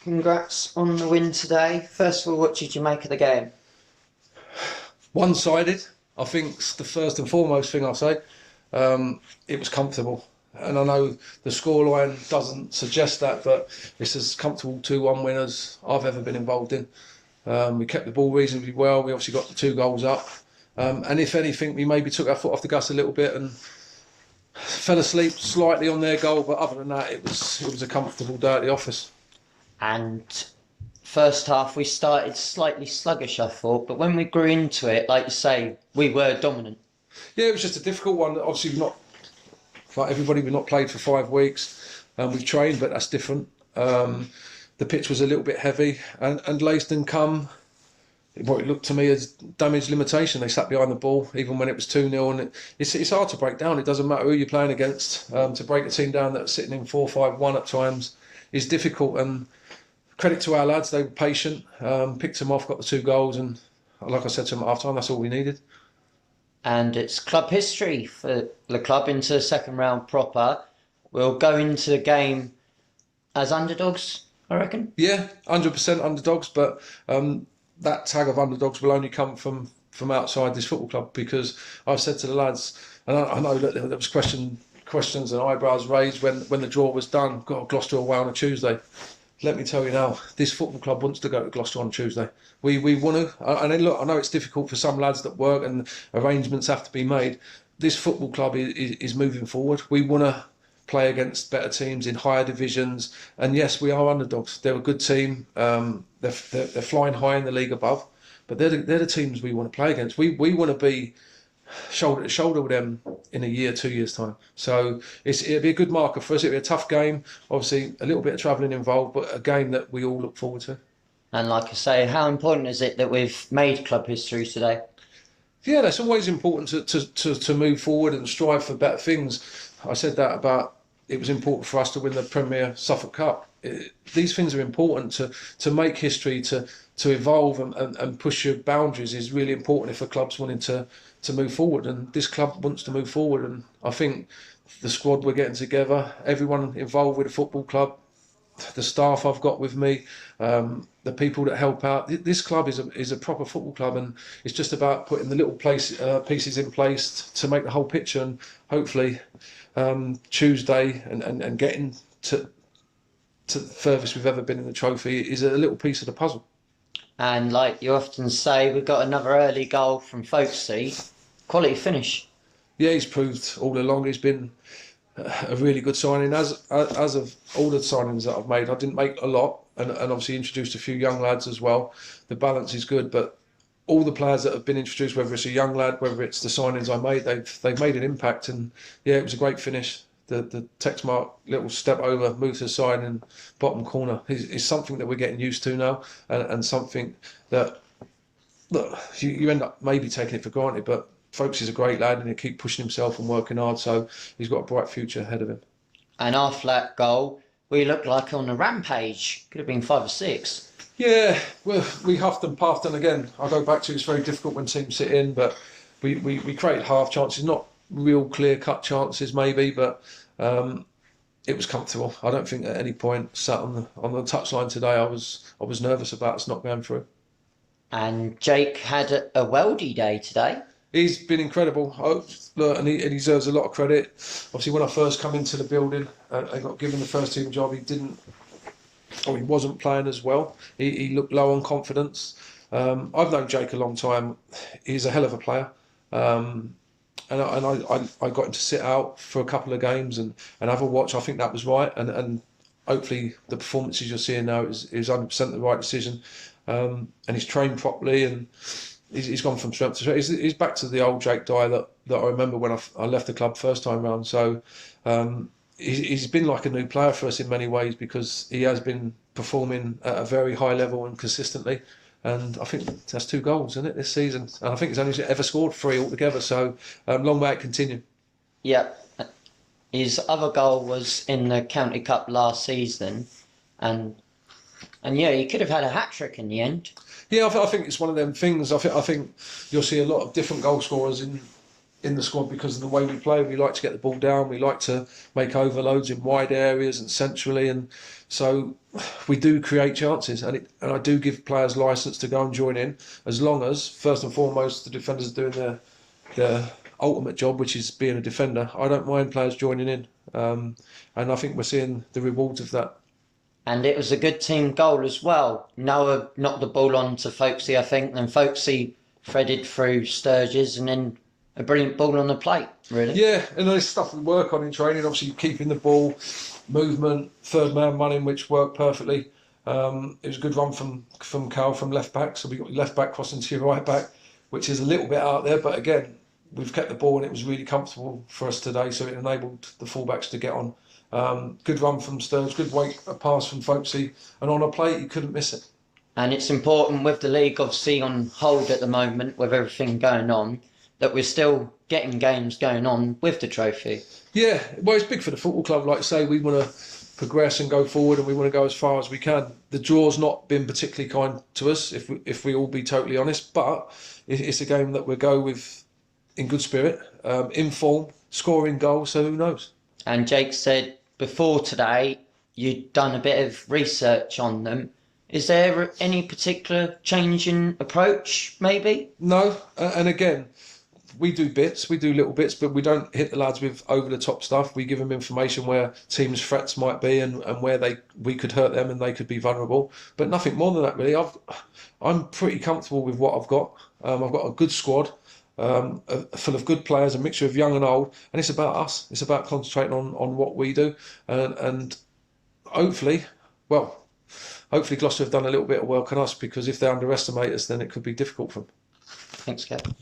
Congrats on the win today. First of all, what did you make of the game? One-sided, I think, is the first and foremost thing I'll say. It was comfortable. And I know the scoreline doesn't suggest that, but it's as comfortable 2-1 win as I've ever been involved in. We kept the ball reasonably well. We obviously got the 2 goals up. And if anything, we maybe took our foot off the gas a little bit and fell asleep slightly on their goal. But other than that, it was a comfortable day at the office. And first half, we started slightly sluggish, I thought, but when we grew into it, like you say, we were dominant. Yeah, it was just a difficult one. Obviously, we've not, like everybody, we've not played for 5 weeks. We've trained, but that's different. The pitch was a little bit heavy, and Leiston come what it looked to me as damage limitation. They sat behind the ball even when it was 2-0, and it's hard to break down. It doesn't matter who you're playing against. To break a team down that's sitting in 4-5-1 at times is difficult. And credit to our lads, they were patient, picked them off, got the 2 goals, and like I said to them at half time, that's all we needed. And it's club history for the club into the second round proper. We'll go into the game as underdogs, I reckon. Yeah, 100% underdogs, but that tag of underdogs will only come from outside this football club, because I've said to the lads, and I know that there was questions and eyebrows raised when the draw was done. God, Gloucester away on a Tuesday. Let me tell you now, this football club wants to go to Gloucester on Tuesday. We want to, and then look, I know it's difficult for some lads that work and arrangements have to be made. This football club is moving forward. We want to play against better teams in higher divisions, and yes, we are underdogs. They're a good team. They're flying high in the league above, but they're the teams we want to play against. We want to be shoulder to shoulder with them in a year, 2 years' time. So it'll be a good marker for us. It'll be a tough game. Obviously, a little bit of travelling involved, but a game that we all look forward to. And like I say, how important is it that we've made club history today? Yeah, that's always important to move forward and strive for better things. I said that about it was important for us to win the Premier Suffolk Cup. These things are important to make history, to evolve and push your boundaries is really important if a club's wanting to move forward. And this club wants to move forward. And I think the squad we're getting together, everyone involved with the football club, the staff I've got with me, the people that help out. This club is a proper football club, and it's just about putting the little pieces in place to make the whole picture. And hopefully Tuesday and getting to the furthest we've ever been in the trophy is a little piece of the puzzle. And like you often say, we got another early goal from Folkesy. Quality finish. Yeah, he's proved all along he's been a really good signing. As of all the signings that I've made, I didn't make a lot, and obviously introduced a few young lads as well. The balance is good, but all the players that have been introduced, whether it's a young lad, whether it's the signings I made, they've made an impact. And yeah, it was a great finish. The text mark little step over, move to the side and bottom corner is something that we're getting used to now, and something that look you end up maybe taking it for granted, but Folks is a great lad and he'll keep pushing himself and working hard, so he's got a bright future ahead of him. And after that goal, we looked like on a rampage. Could have been 5 or 6. Yeah, well, we huffed and puffed, and again, I go back to it's very difficult when teams sit in, but we created half chances, not real clear-cut chances maybe, but it was comfortable. I don't think at any point sat on the touchline today I was nervous about us not going through. And Jake had a weldy day today. He's been incredible. Look, and he deserves a lot of credit. Obviously, when I first come into the building, I got given the first team job. He wasn't playing as well. He looked low on confidence. I've known Jake a long time. He's a hell of a player. And I got him to sit out for a couple of games and have a watch. I think that was right. And hopefully the performances you're seeing now is 100% the right decision. And he's trained properly, and he's gone from strength to strength. He's back to the old Jake Dyer that I remember when I left the club first time round. So he's been like a new player for us in many ways, because he has been performing at a very high level and consistently. And I think that's 2 goals, isn't it, this season? And I think he's only ever scored 3 altogether. So long may it continue. Yep. His other goal was in the County Cup last season, and yeah, he could have had a hat-trick in the end. Yeah, I think it's one of them things. I think you'll see a lot of different goal scorers in in the squad because of the way we play. We like to get the ball down. We like to make overloads in wide areas and centrally, and so we do create chances. And I do give players license to go and join in, as long as first and foremost the defenders are doing their ultimate job, which is being a defender. I don't mind players joining in, and I think we're seeing the rewards of that. And it was a good team goal as well. Noah knocked the ball on to Folksy, I think, then Folksy threaded through Sturgis, and then a brilliant ball on the plate, really. Yeah, and there's stuff we work on in training. Obviously, keeping the ball, movement, third man running, which worked perfectly. It was a good run from Cal from left back. So we got left back crossing to your right back, which is a little bit out there. But again, we've kept the ball and it was really comfortable for us today. So it enabled the fullbacks to get on. Good run from Sturge, good weight pass from Folksy, and on a plate you couldn't miss it. And it's important with the league obviously on hold at the moment with everything going on, that we're still getting games going on with the trophy. Yeah, well, it's big for the football club. Like I say, we want to progress and go forward, and we want to go as far as we can. The draw's not been particularly kind to us, if we all be totally honest, but it's a game that we'll go with in good spirit, in form, scoring goals, so who knows. And Jake said before today you'd done a bit of research on them. Is there any particular change in approach, maybe? No, and again, we do little bits, but we don't hit the lads with over-the-top stuff. We give them information where teams' threats might be and where we could hurt them and they could be vulnerable, but nothing more than that, really. I'm pretty comfortable with what I've got. I've got a good squad, full of good players, a mixture of young and old, and it's about us. It's about concentrating on what we do, and hopefully Gloucester have done a little bit of work on us, because if they underestimate us, then it could be difficult for them. Thanks, Kev.